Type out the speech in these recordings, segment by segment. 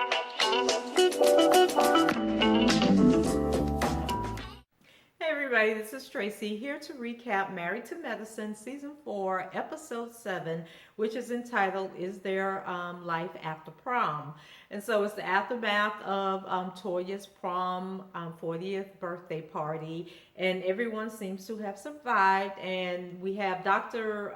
Hey everybody, this is Tracy here to recap Married to Medicine Season 4, Episode 7, which is entitled Is There Life After Prom? And so it's the aftermath of Toya's prom 40th birthday party, and everyone seems to have survived. And we have Dr.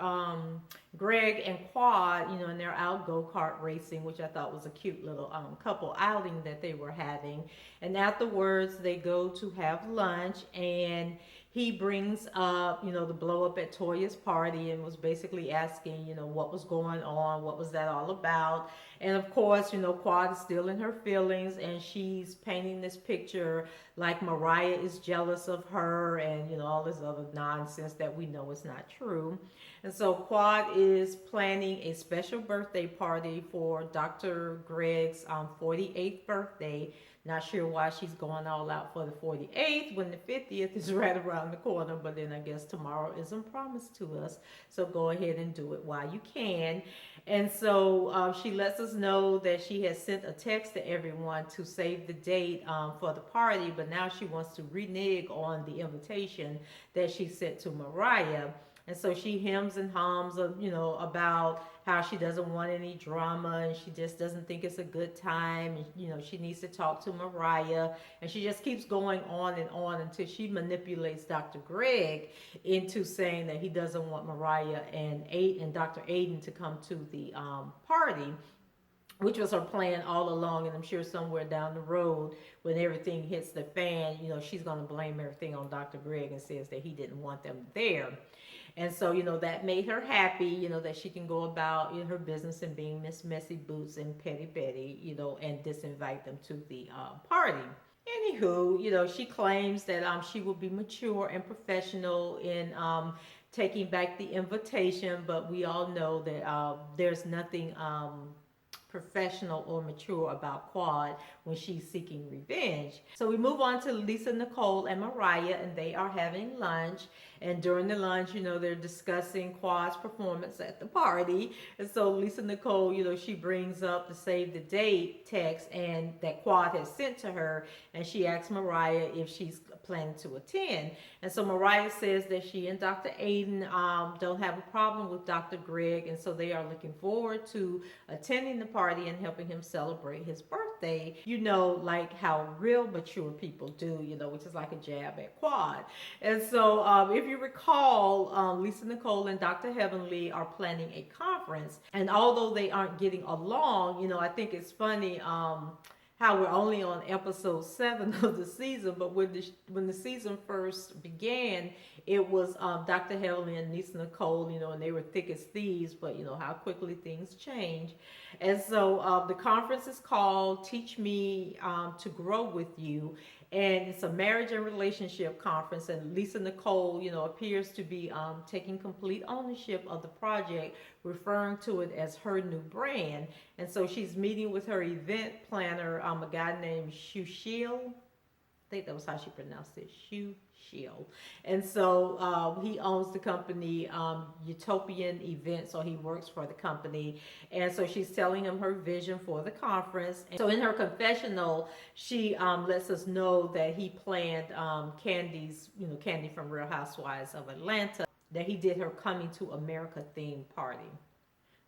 Greg and Quad, and they're out go kart racing, which I thought was a cute little couple outing that they were having. And afterwards, they go to have lunch, and he brings up, the blow up at Toya's party, and was basically asking, what was going on, what was that all about. And of course, Quad is still in her feelings, and she's painting this picture like Mariah is jealous of her, and all this other nonsense that we know is not true. And so Quad is planning a special birthday party for Dr. Greg's 48th birthday. Not sure why she's going all out for the 48th when the 50th is right around the corner, but then I guess tomorrow isn't promised to us. So go ahead and do it while you can. And so she lets us know that she has sent a text to everyone to save the date for the party, but now she wants to renege on the invitation that she sent to Mariah. And so she hems and hums, about how she doesn't want any drama, and she just doesn't think it's a good time. And, she needs to talk to Mariah. And she just keeps going on and on until she manipulates Dr. Greg into saying that he doesn't want Mariah and Dr. Aiden to come to the party, which was her plan all along. And I'm sure somewhere down the road, when everything hits the fan, she's going to blame everything on Dr. Greg and says that he didn't want them there. And so, that made her happy, that she can go about her business and being Miss Messy Boots and Petty Betty, and disinvite them to the party. Anywho, she claims that she will be mature and professional in taking back the invitation, but we all know that there's nothing professional or mature about Quad when she's seeking revenge. So we move on to Lisa, Nicole, and Mariah, and they are having lunch. And during the lunch, they're discussing Quad's performance at the party. And so Lisa Nicole, she brings up the save the date text and that Quad has sent to her, and she asks Mariah if she's planning to attend. And so Mariah says that she and Dr. Aiden don't have a problem with Dr. Greg, and so they are looking forward to attending the party and helping him celebrate his birthday, like how real mature people do, which is like a jab at Quad. And so if you recall, Lisa Nicole and Dr. Heavenly are planning a conference, and although they aren't getting along, I think it's funny how we're only on episode 7 of the season, but when the season first began, it was Dr. Heavenly and Lisa Nicole, and they were thick as thieves, but how quickly things change. And so the conference is called Teach Me to Grow With You, and it's a marriage and relationship conference. And Lisa Nicole, appears to be taking complete ownership of the project, referring to it as her new brand. And so she's meeting with her event planner, a guy named Shushil. I think that was how she pronounced it, Shushil. And so he owns the company Utopian Events, so he works for the company. And so she's telling him her vision for the conference. And so in her confessional, she lets us know that he planned Candy's, Candy from Real Housewives of Atlanta, that he did her Coming to America themed party.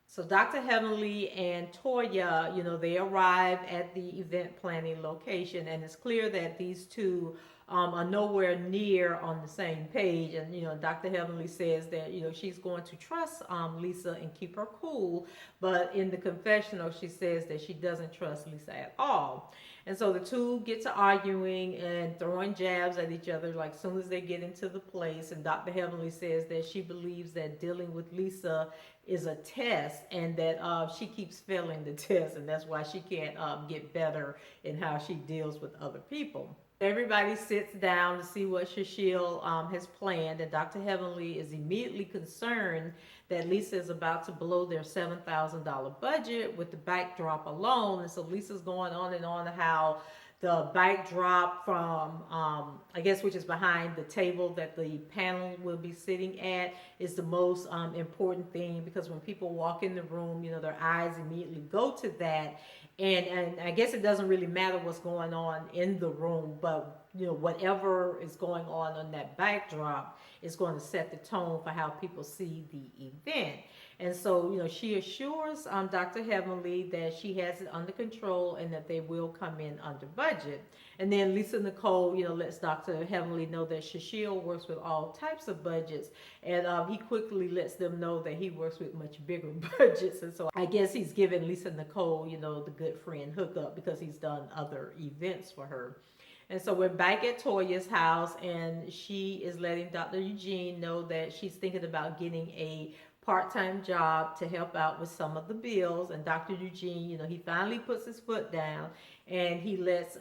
So Dr. Heavenly and Toya, they arrive at the event planning location, and it's clear that these two are nowhere near on the same page. And Dr. Heavenly says that she's going to trust Lisa and keep her cool, but in the confessional she says that she doesn't trust Lisa at all. And so the two get to arguing and throwing jabs at each other like soon as they get into the place. And Dr. Heavenly says that she believes that dealing with Lisa is a test, and that she keeps failing the test, and that's why she can't get better in how she deals with other people. Everybody sits down to see what Shashil has planned, and Dr. Heavenly is immediately concerned that Lisa is about to blow their $7,000 budget with the backdrop alone. And so Lisa's going on and on how the backdrop from, I guess, which is behind the table that the panel will be sitting at, is the most important thing, because when people walk in the room, their eyes immediately go to that. And I guess it doesn't really matter what's going on in the room, but whatever is going on that backdrop is going to set the tone for how people see the event. And so, she assures Dr. Heavenly that she has it under control and that they will come in under budget. And then Lisa Nicole, lets Dr. Heavenly know that Shashil works with all types of budgets, and he quickly lets them know that he works with much bigger budgets. And so I guess he's giving Lisa Nicole, the good friend hookup because he's done other events for her. And so we're back at Toya's house, and she is letting Dr. Eugene know that she's thinking about getting a part-time job to help out with some of the bills. And Dr. Eugene, he finally puts his foot down, and he lets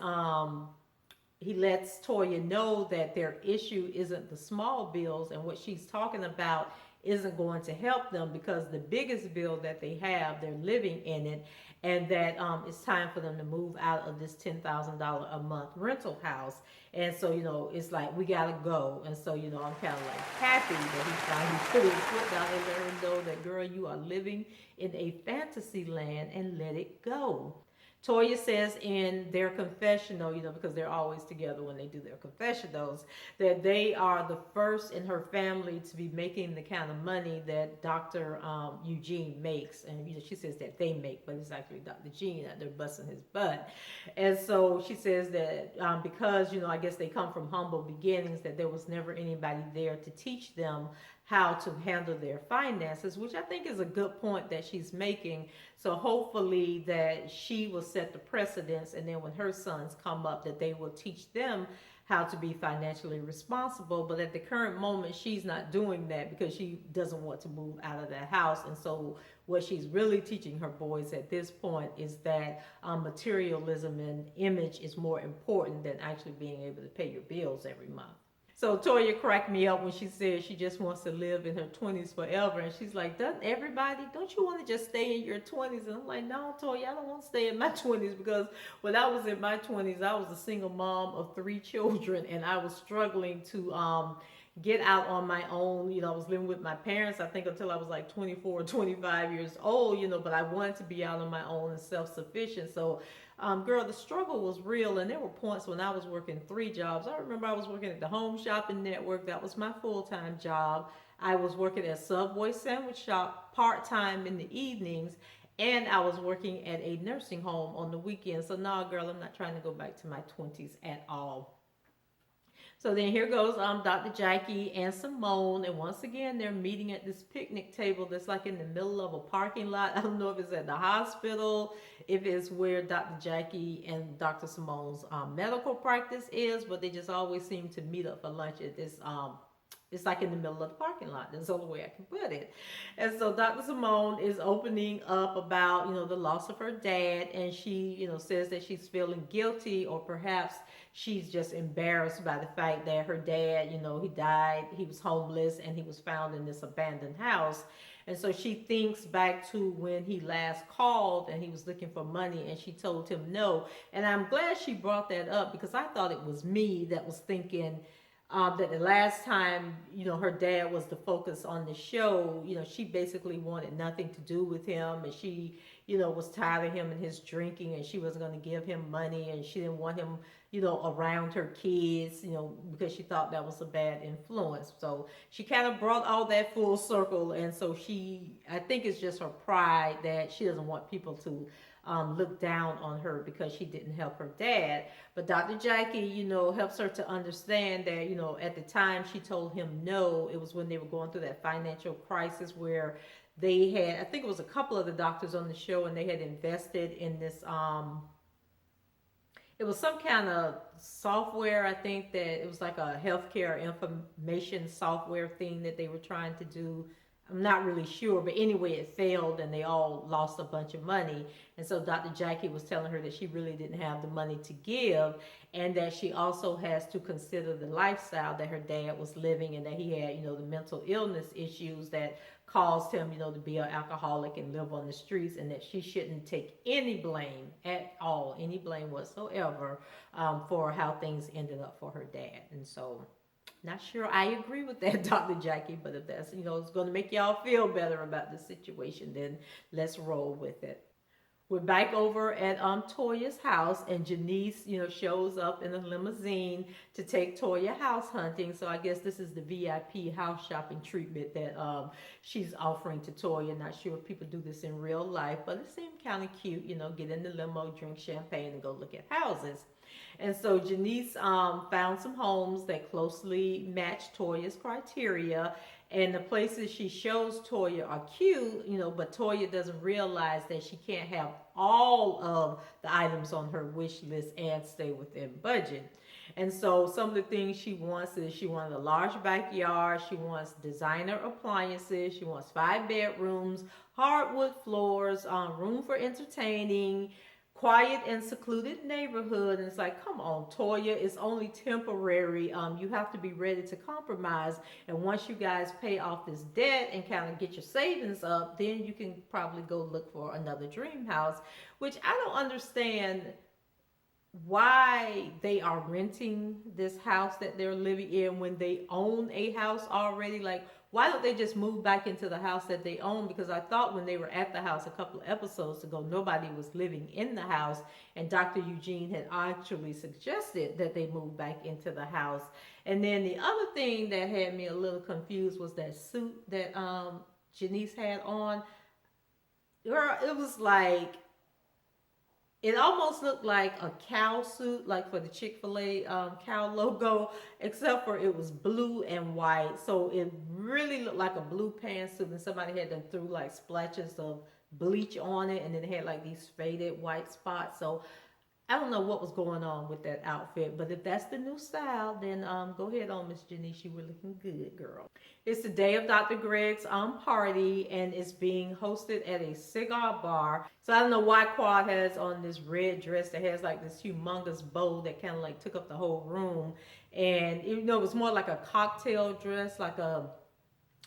Toya know that their issue isn't the small bills, and what she's talking about isn't going to help them because the biggest bill that they have, they're living in it, and that it's time for them to move out of this $10,000 a month rental house. And so, it's like, we gotta go. And so, I'm kind of like happy that he finally put his foot down and let her know that, girl, you are living in a fantasy land and let it go. Toya says in their confessional, because they're always together when they do their confessionals, that they are the first in her family to be making the kind of money that Dr. Eugene makes. And she says that they make, but it's actually Dr. Eugene that they're busting his butt. And so she says that because, I guess they come from humble beginnings, that there was never anybody there to teach them how to handle their finances, which I think is a good point that she's making. So hopefully that she will set the precedence, and then when her sons come up, that they will teach them how to be financially responsible. But at the current moment, she's not doing that because she doesn't want to move out of that house. And so what she's really teaching her boys at this point is that materialism and image is more important than actually being able to pay your bills every month. So Toya cracked me up when she said she just wants to live in her 20s forever. And she's like, don't you want to just stay in your 20s? And I'm like, no, Toya, I don't want to stay in my 20s because when I was in my 20s, I was a single mom of 3 children, and I was struggling to get out on my own. I was living with my parents, I think, until I was like 24 or 25 years old, but I wanted to be out on my own and self-sufficient. So girl, the struggle was real, and there were points when I was working 3 jobs. I remember I was working at the Home Shopping Network. That was my full-time job. I was working at Subway Sandwich Shop part-time in the evenings, and I was working at a nursing home on the weekends. So no, girl, I'm not trying to go back to my 20s at all. So then here goes Dr. Jackie and Simone, and once again they're meeting at this picnic table that's like in the middle of a parking lot. I don't know if it's at the hospital, if it's where Dr. Jackie and Dr. Simone's medical practice is, but they just always seem to meet up for lunch at this it's like in the middle of the parking lot. That's the only way I can put it. And so Dr. Simone is opening up about, the loss of her dad. And she, says that she's feeling guilty, or perhaps she's just embarrassed by the fact that her dad, he died, he was homeless, and he was found in this abandoned house. And so she thinks back to when he last called and he was looking for money, and she told him no. And I'm glad she brought that up because I thought it was me that was thinking that the last time, her dad was the focus on the show, she basically wanted nothing to do with him, and she, was tired of him and his drinking, and she wasn't going to give him money, and she didn't want him, around her kids, because she thought that was a bad influence. So she kind of brought all that full circle, and so I think it's just her pride that she doesn't want people to look down on her because she didn't help her dad. But Dr. Jackie, helps her to understand that, at the time she told him no, it was when they were going through that financial crisis where they had, I think it was a couple of the doctors on the show, and they had invested in this, it was some kind of software. I think that it was like a healthcare information software thing that they were trying to do. I'm not really sure, but anyway, it failed and they all lost a bunch of money. And so Dr. Jackie was telling her that she really didn't have the money to give, and that she also has to consider the lifestyle that her dad was living, and that he had, the mental illness issues that caused him, to be an alcoholic and live on the streets, and that she shouldn't take any blame at all, any blame whatsoever, for how things ended up for her dad. And so not sure I agree with that, Dr. Jackie, but if that's, it's going to make y'all feel better about the situation, then let's roll with it. We're back over at Toya's house, and Janisse, shows up in a limousine to take Toya house hunting. So I guess this is the VIP house shopping treatment that she's offering to Toya. Not sure if people do this in real life, but it seemed kind of cute. Get in the limo, drink champagne, and go look at houses. And so Janisse found some homes that closely matched Toya's criteria. And the places she shows Toya are cute, but Toya doesn't realize that she can't have all of the items on her wish list and stay within budget. And so some of the things she wants is she wants a large backyard, she wants designer appliances, she wants 5 bedrooms, hardwood floors, room for entertaining, quiet and secluded neighborhood. And it's like, come on, Toya, it's only temporary. You have to be ready to compromise. And once you guys pay off this debt and kind of get your savings up, then you can probably go look for another dream house, which I don't understand why they are renting this house that they're living in when they own a house already. Like, why don't they just move back into the house that they own? Because I thought when they were at the house a couple of episodes ago, nobody was living in the house, and Dr. Eugene had actually suggested that they move back into the house. And then the other thing that had me a little confused was that suit that Janisse had on. Girl, it was like, it almost looked like a cow suit, like for the Chick-fil-A cow logo, except for it was blue and white. So it really looked like a blue pantsuit, and somebody had to threw like splashes of bleach on it, and then it had like these faded white spots. So I don't know what was going on with that outfit, but if that's the new style, then go ahead on, Miss Janisse. You were looking good, girl. It's the day of Dr. Greg's party, and it's being hosted at a cigar bar. So I don't know why Quad has on this red dress that has like this humongous bow that kind of like took up the whole room. And it was more like a cocktail dress, like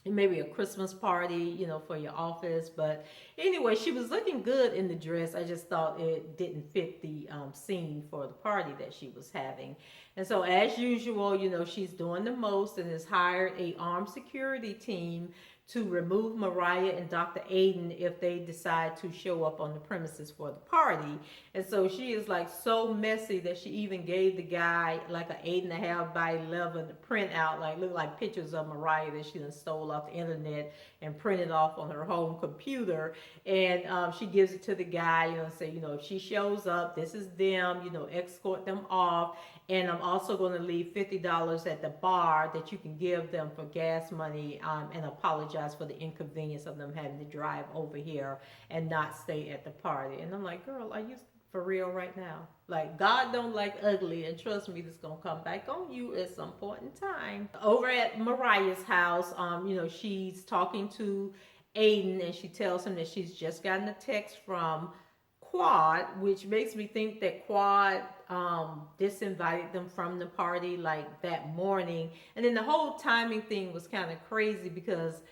maybe a Christmas party, for your office. But anyway, she was looking good in the dress. I just thought it didn't fit the scene for the party that she was having. And so as usual, she's doing the most and has hired a armed security team to remove Mariah and Dr. Aiden if they decide to show up on the premises for the party. And so she is like so messy that she even gave the guy like an 8.5 by 11 printout, like look like pictures of Mariah that she done stole off the internet and printed off on her home computer. And she gives it to the guy, and say, if she shows up, this is them, escort them off. And I'm also going to leave $50 at the bar that you can give them for gas money, and apologize for the inconvenience of them having to drive over here and not stay at the party. And I'm like, girl, are you for real right now? Like, God don't like ugly, and trust me, this is gonna come back on you at some point in time. Over at Mariah's house, she's talking to Aiden, and she tells him that she's just gotten a text from Quad, which makes me think that Quad disinvited them from the party like that morning. And then the whole timing thing was kind of crazy, because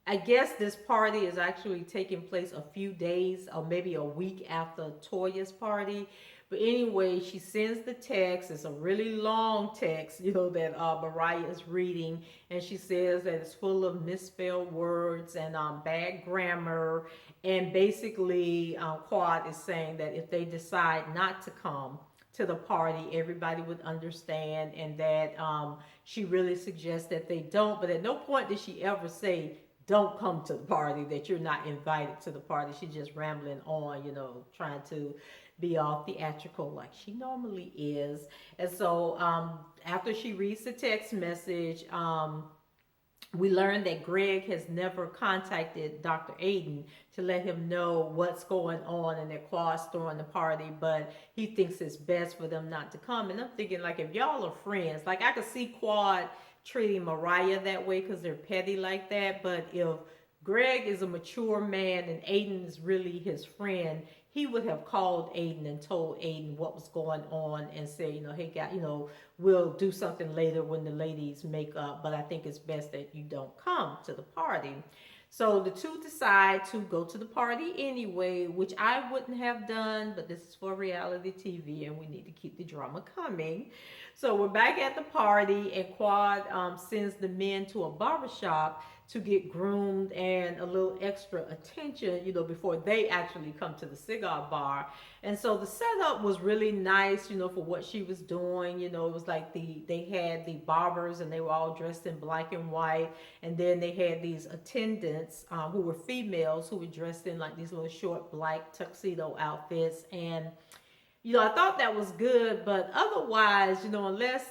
I guess this party is actually taking place a few days or maybe a week after Toya's party. But anyway, she sends the text. It's a really long text, that Mariah is reading. And she says that it's full of misspelled words and bad grammar. And basically, Quad is saying that if they decide not to come to the party, everybody would understand. And that she really suggests that they don't. But at no point did she ever say, don't come to the party, that you're not invited to the party. She's just rambling on, trying to be all theatrical like she normally is. And so after she reads the text message, we learned that Greg has never contacted Dr. Aiden to let him know what's going on and that Quad's throwing the party, but he thinks it's best for them not to come. And I'm thinking, like, if y'all are friends, like, I could see Quad treating Mariah that way because they're petty like that. But if Greg is a mature man and Aiden is really his friend, he would have called Aiden and told Aiden what was going on and said, hey, guy, we'll do something later when the ladies make up, but I think it's best that you don't come to the party. So the two decide to go to the party anyway, which I wouldn't have done, but this is for reality TV and we need to keep the drama coming. So we're back at the party, and Quad sends the men to a barbershop to get groomed and a little extra attention, before they actually come to the cigar bar. And so the setup was really nice, for what she was doing. It was like they had the barbers and they were all dressed in black and white. And then they had these attendants who were females who were dressed in like these little short black tuxedo outfits. And I thought that was good, but otherwise, unless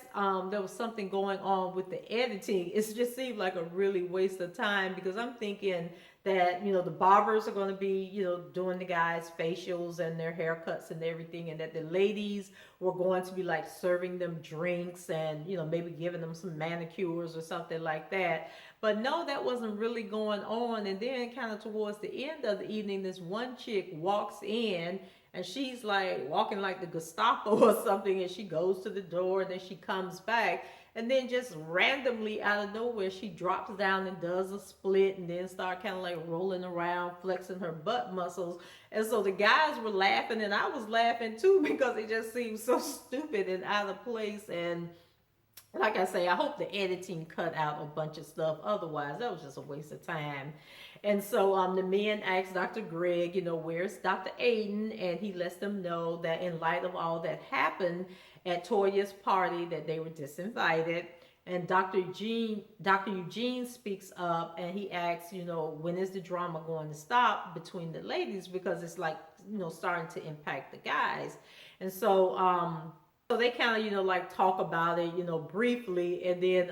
there was something going on with the editing, it just seemed like a really waste of time, because I'm thinking that, the barbers are going to be, doing the guys' facials and their haircuts and everything, and that the ladies were going to be like serving them drinks and, maybe giving them some manicures or something like that. But no, that wasn't really going on. And then kind of towards the end of the evening, this one chick walks in and she's like walking like the Gestapo or something, and she goes to the door and then she comes back, and then just randomly out of nowhere she drops down and does a split and then start kind of like rolling around, flexing her butt muscles. And so the guys were laughing and I was laughing too, because it just seemed so stupid and out of place. And like I say, I hope the editing cut out a bunch of stuff. Otherwise, that was just a waste of time. And so the men asked Dr. Greg, where's Dr. Aiden? And he lets them know that in light of all that happened at Toya's party, that they were disinvited. And Dr. Eugene speaks up and he asks, when is the drama going to stop between the ladies? Because it's like, starting to impact the guys. And so they kind of, like talk about it, briefly. And then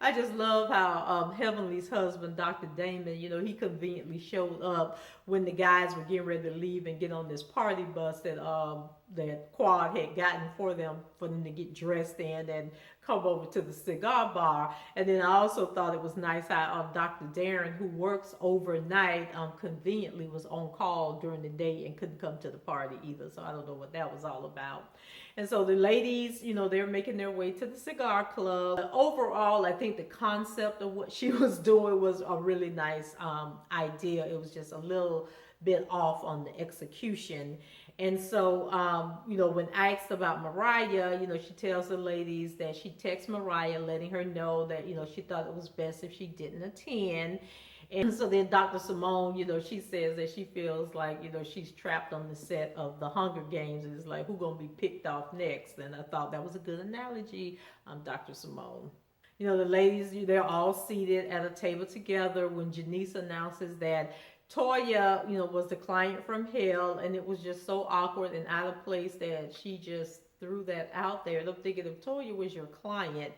I just love how Heavenly's husband, Dr. Damon, he conveniently showed up when the guys were getting ready to leave and get on this party bus that Quad had gotten for them to get dressed in and come over to the cigar bar. And then I also thought it was nice how Dr. Darren, who works overnight, conveniently was on call during the day and couldn't come to the party either. So I don't know what that was all about. And so the ladies, they're making their way to the cigar club. Overall, I think the concept of what she was doing was a really nice idea. It was just a little bit off on the execution. And so, when asked about Mariah, she tells the ladies that she texts Mariah letting her know that, she thought it was best if she didn't attend. And so then Dr. Simone, she says that she feels like, she's trapped on the set of the Hunger Games. And it's like, who's going to be picked off next? And I thought that was a good analogy, Dr. Simone. The ladies, they're all seated at a table together when Janisse announces that Toya, was the client from hell, and it was just so awkward and out of place that she just threw that out there. And I'm thinking, if Toya was your client,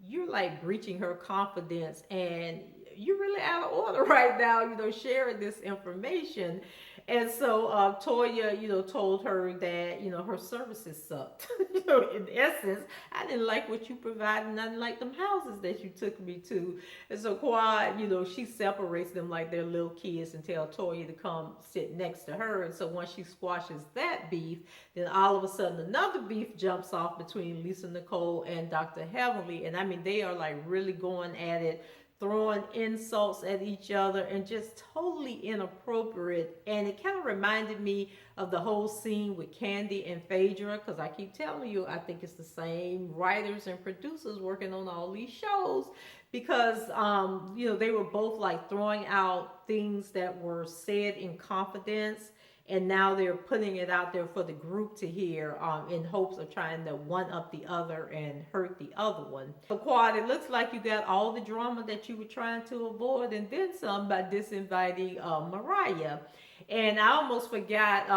you're like breaching her confidence, and you're really out of order right now, sharing this information. And so Toya, told her that, her services sucked. In essence, I didn't like what you provided, nothing like them houses that you took me to. And so Quad, she separates them like they're little kids and tell Toya to come sit next to her. And so once she squashes that beef, then all of a sudden another beef jumps off between Lisa Nicole and Dr. Heavenly. And I mean, they are like really going at it, throwing insults at each other, and just totally inappropriate. And it kind of reminded me of the whole scene with Candy and Phaedra, because I keep telling you, I think it's the same writers and producers working on all these shows, because they were both like throwing out things that were said in confidence, and now they're putting it out there for the group to hear, in hopes of trying to one up the other and hurt the other one. So Quad, it looks like you got all the drama that you were trying to avoid and then some by disinviting Mariah. And I almost forgot,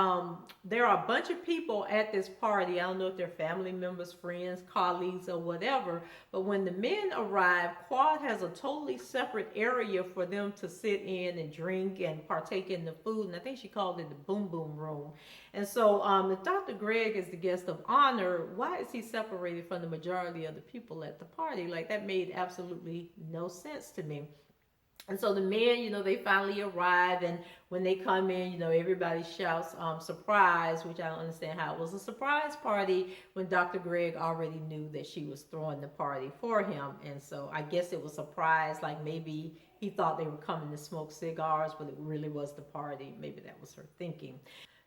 there are a bunch of people at this party. I don't know if they're family members, friends, colleagues, or whatever. But when the men arrive, Quad has a totally separate area for them to sit in and drink and partake in the food. And I think she called it the boom boom room. And so if Dr. Greg is the guest of honor, why is he separated from the majority of the people at the party? Like, that made absolutely no sense to me. And so the men, they finally arrive, and when they come in, everybody shouts surprise, which I don't understand how it was a surprise party when Dr. Greg already knew that she was throwing the party for him. And so I guess it was surprise, like maybe he thought they were coming to smoke cigars, but it really was the party. Maybe that was her thinking.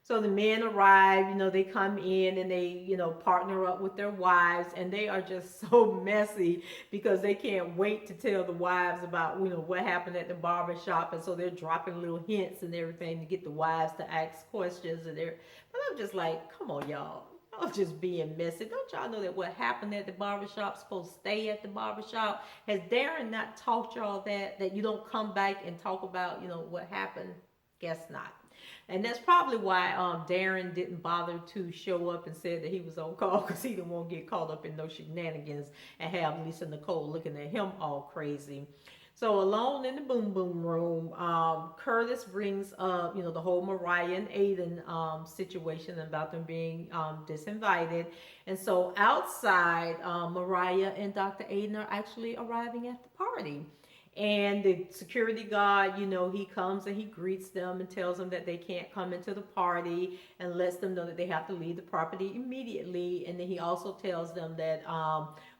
So the men arrive, they come in and they, partner up with their wives, and they are just so messy because they can't wait to tell the wives about, what happened at the barber shop. And so they're dropping little hints and everything to get the wives to ask questions. But I'm just like, come on, y'all. Y'all just being messy. Don't y'all know that what happened at the barbershop is supposed to stay at the barbershop? Has Darren not taught y'all that you don't come back and talk about, what happened? Guess not. And that's probably why Darren didn't bother to show up and said that he was on call, because he didn't want to get caught up in no shenanigans and have Lisa Nicole looking at him all crazy. So alone in the boom boom room, Curtis brings up, the whole Mariah and Aiden situation about them being disinvited. And so outside, Mariah and Dr. Aiden are actually arriving at the party. And the security guard, he comes and he greets them and tells them that they can't come into the party, and lets them know that they have to leave the property immediately. And then he also tells them that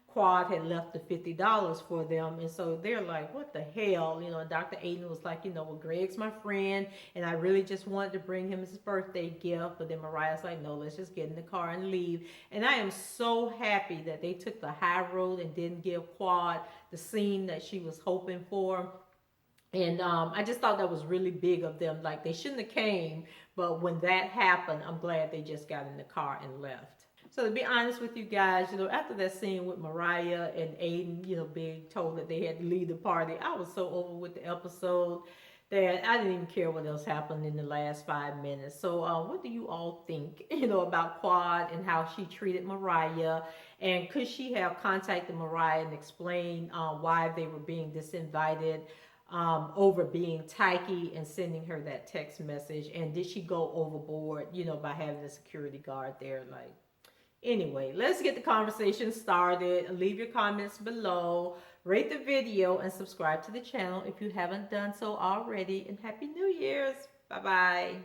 Quad had left the $50 for them. And so they're like, what the hell? And Dr. Aiden was like, well, Greg's my friend, and I really just wanted to bring him his birthday gift. But then Mariah's like, no, let's just get in the car and leave. And I am so happy that they took the high road and didn't give Quad the scene that she was hoping for. And I just thought that was really big of them. Like, they shouldn't have came, but when that happened, I'm glad they just got in the car and left. So to be honest with you guys, after that scene with Mariah and Aiden, being told that they had to leave the party, I was so over with the episode that I didn't even care what else happened in the last 5 minutes. So what do you all think, about Quad and how she treated Mariah? And could she have contacted Mariah and explained why they were being disinvited over being tacky and sending her that text message? And did she go overboard, by having a security guard there? Like, anyway, let's get the conversation started. Leave your comments below. Rate the video and subscribe to the channel if you haven't done so already. And Happy New Year's. Bye-bye.